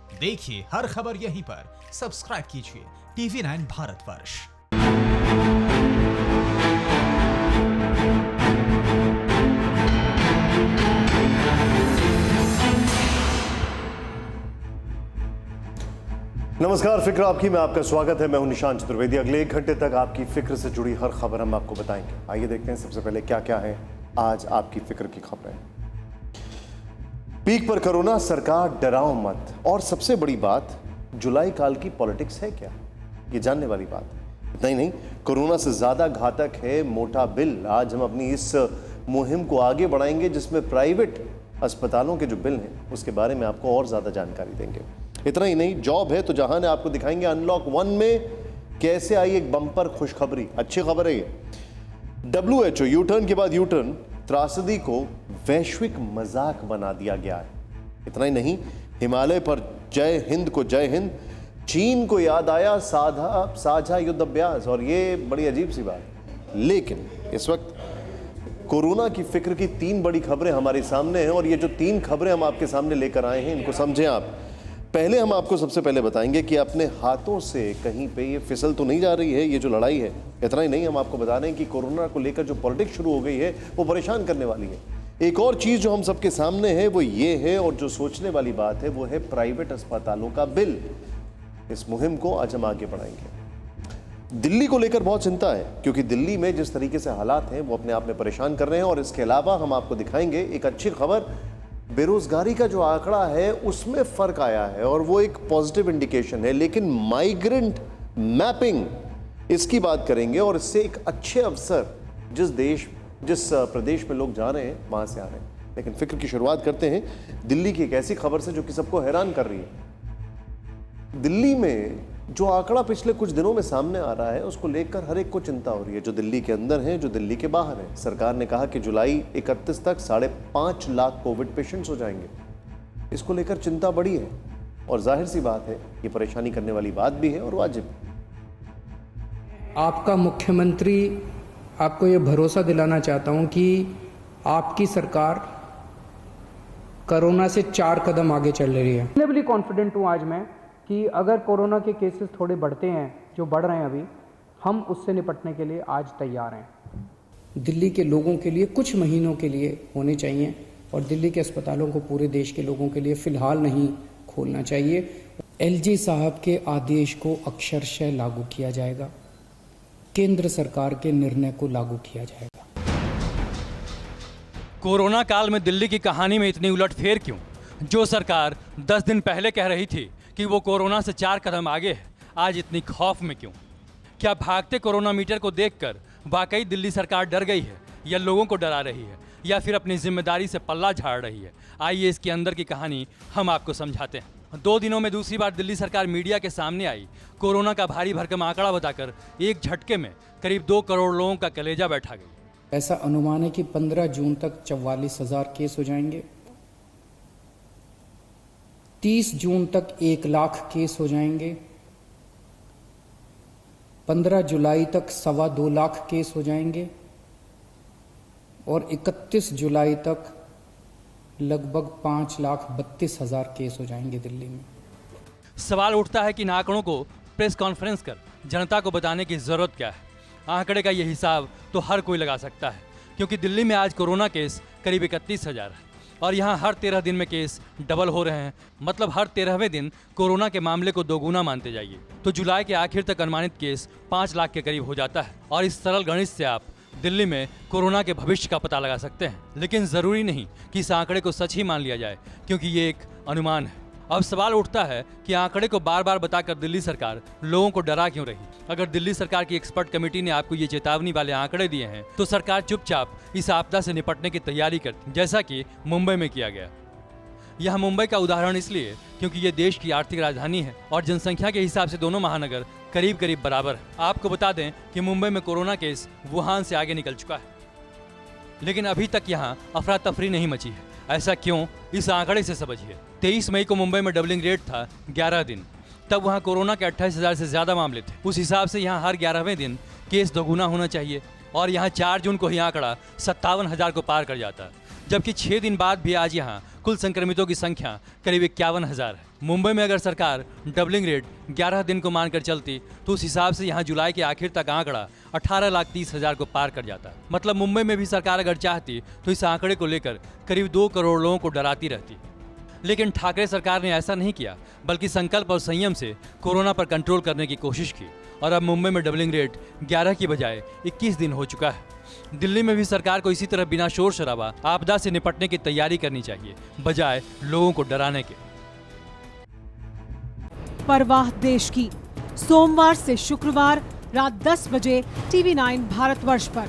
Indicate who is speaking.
Speaker 1: देखिए हर खबर यहीं पर, सब्सक्राइब कीजिए TV9 भारतवर्ष।
Speaker 2: नमस्कार, फिक्र आपकी में आपका स्वागत है। मैं हूं निशान चतुर्वेदी। अगले 1 घंटे तक आपकी फिक्र से जुड़ी हर खबर हम आपको बताएंगे। आइए देखते हैं सबसे पहले क्या क्या है आज आपकी फिक्र की खबरें। पीक पर कोरोना, सरकार डराओ मत। और सबसे बड़ी बात, जुलाई काल की पॉलिटिक्स है क्या, ये जानने वाली बात। इतना ही नहीं, कोरोना से ज्यादा घातक है मोटा बिल। आज हम अपनी इस मुहिम को आगे बढ़ाएंगे जिसमें प्राइवेट अस्पतालों के जो बिल हैं उसके बारे में आपको और ज्यादा जानकारी देंगे। इतना ही नहीं, जॉब है तो जहां ने आपको दिखाएंगे अनलॉक 1 में कैसे आई एक बम्पर खुशखबरी। अच्छी खबर है ये। WHO यूटर्न के बाद यूटर्न, त्रासदी को वैश्विक मजाक बना दिया गया है। इतना ही नहीं, हिमालय पर जय हिंद को जय हिंद, चीन को याद आया साझा युद्ध अभ्यास। और ये बड़ी अजीब सी बात। लेकिन इस वक्त कोरोना की फिक्र की 3 बड़ी खबरें हमारे सामने हैं और ये जो 3 खबरें हम आपके सामने लेकर आए हैं इनको समझें आप। पहले हम आपको सबसे पहले बताएंगे कि अपने हाथों से कहीं पे ये फिसल तो नहीं जा रही है ये जो लड़ाई है। इतना ही नहीं, हम आपको बता रहे हैं कि कोरोना को लेकर जो पॉलिटिक्स शुरू हो गई है वो परेशान करने वाली है। एक और चीज जो हम सबके सामने है वो ये है, और जो सोचने वाली बात है वो है प्राइवेट अस्पतालों का बिल। इस मुहिम को आज हम आगे बढ़ाएंगे। दिल्ली को लेकर बहुत चिंता है क्योंकि दिल्ली में जिस तरीके से हालात हैं वो अपने आप में परेशान कर रहे हैं। और इसके अलावा हम आपको दिखाएंगे एक अच्छी खबर, बेरोजगारी का जो आंकड़ा है उसमें फर्क आया है और वो एक पॉजिटिव इंडिकेशन है। लेकिन माइग्रेंट मैपिंग, इसकी बात करेंगे और इससे एक अच्छे अवसर जिस प्रदेश में लोग जा रहे हैं वहां से आ रहे हैं। लेकिन फिक्र की शुरुआत करते हैं दिल्ली की एक ऐसी खबर से जो कि सबको हैरान कर रही है। दिल्ली में जो आंकड़ा पिछले कुछ दिनों में सामने आ रहा है उसको लेकर हर एक को चिंता हो रही है, जो दिल्ली के अंदर है, जो दिल्ली के बाहर है। सरकार ने कहा कि जुलाई 31 तक 5.5 लाख कोविड पेशेंट्स हो जाएंगे। इसको लेकर चिंता बड़ी है और जाहिर सी बात है ये परेशानी करने वाली बात भी है और वाजिब।
Speaker 3: आपका मुख्यमंत्री, आपको ये भरोसा दिलाना चाहता हूं कि आपकी सरकार कोरोना से 4 कदम आगे चल रही है।
Speaker 4: रिजनेबली कॉन्फिडेंट हूँ आज मैं कि अगर कोरोना के केसेस थोड़े बढ़ते हैं, जो बढ़ रहे हैं अभी, हम उससे निपटने के लिए आज तैयार हैं।
Speaker 3: दिल्ली के लोगों के लिए कुछ महीनों के लिए होने चाहिए और दिल्ली के अस्पतालों को पूरे देश के लोगों के लिए फिलहाल नहीं खोलना चाहिए। LG साहब के आदेश को अक्षरशः लागू किया जाएगा, केंद्र सरकार के निर्णय को लागू किया जाएगा।
Speaker 5: कोरोना काल में दिल्ली की कहानी में इतनी उलटफेर क्यों? जो सरकार 10 दिन पहले कह रही थी कि वो कोरोना से 4 कदम आगे है, आज इतनी खौफ में क्यों? क्या भागते कोरोना मीटर को देखकर वाकई दिल्ली सरकार डर गई है, या लोगों को डरा रही है, या फिर अपनी जिम्मेदारी से पल्ला झाड़ रही है? आइए इसके अंदर की कहानी हम आपको समझाते हैं। 2 दिनों में दूसरी बार दिल्ली सरकार मीडिया के सामने आई। कोरोना का भारी भरकम आंकड़ा बताकर एक झटके में करीब 2 करोड़ लोगों का कलेजा बैठा गई।
Speaker 3: ऐसा अनुमान है कि 15 जून तक 44,000 केस हो जाएंगे, 30 जून तक 1 लाख केस हो जाएंगे, 15 जुलाई तक 2.25 लाख केस हो जाएंगे और 31 जुलाई तक लगभग 5,32,000 केस हो जाएंगे दिल्ली में।
Speaker 5: सवाल उठता है कि इन आंकड़ों को प्रेस कॉन्फ्रेंस कर जनता को बताने की जरूरत क्या है? आंकड़े का ये हिसाब तो हर कोई लगा सकता है, क्योंकि दिल्ली में आज कोरोना केस करीब 31,000 है और यहाँ हर 13 दिन में केस डबल हो रहे हैं। मतलब हर 13वें दिन कोरोना के मामले को दोगुना मानते जाइए तो जुलाई के आखिर तक अनुमानित केस 5 लाख के करीब हो जाता है। और इस सरल गणित से आप दिल्ली में कोरोना के भविष्य का पता लगा सकते हैं। लेकिन ज़रूरी नहीं कि इस आंकड़े को सच ही मान लिया जाए, क्योंकि ये एक अनुमान है। अब सवाल उठता है कि आंकड़े को बार बार बताकर दिल्ली सरकार लोगों को डरा क्यों रही? अगर दिल्ली सरकार की एक्सपर्ट कमेटी ने आपको ये चेतावनी वाले आंकड़े दिए हैं तो सरकार चुपचाप इस आपदा से निपटने की तैयारी करती, जैसा कि मुंबई में किया गया। यह मुंबई का उदाहरण इसलिए क्योंकि ये देश की आर्थिक राजधानी है और जनसंख्या के हिसाब से दोनों महानगर करीब करीब बराबर है। आपको बता दें कि मुंबई में कोरोना केस वुहान से आगे निकल चुका है, लेकिन अभी तक यहाँ अफरा तफरी नहीं मची है। ऐसा क्यों? इस आंकड़े से समझिए। 23 मई को मुंबई में डबलिंग रेट था 11 दिन, तब वहाँ कोरोना के 28,000 से ज़्यादा मामले थे। उस हिसाब से यहाँ हर 11वें दिन केस दोगुना होना चाहिए और यहाँ 4 जून को ही आंकड़ा 57,000 को पार कर जाता है। जबकि 6 दिन बाद भी आज यहाँ कुल संक्रमितों की संख्या करीब 51,000 है। मुंबई में अगर सरकार डबलिंग रेट 11 दिन को मानकर चलती तो उस हिसाब से यहाँ जुलाई के आखिर तक आंकड़ा 18,30,000 को पार कर जाता। मतलब मुंबई में भी सरकार अगर चाहती तो इस आंकड़े को लेकर करीब 2 करोड़ लोगों को डराती रहती। लेकिन ठाकरे सरकार ने ऐसा नहीं किया, बल्कि संकल्प और संयम से कोरोना पर कंट्रोल करने की कोशिश की और अब मुंबई में डबलिंग रेट 11 की बजाय 21 दिन हो चुका है। दिल्ली में भी सरकार को इसी तरह बिना शोर शराबा आपदा से निपटने की तैयारी करनी चाहिए, बजाय लोगों को डराने के।
Speaker 6: परवाह देश की, सोमवार से शुक्रवार रात 10 बजे TV9 भारतवर्ष पर।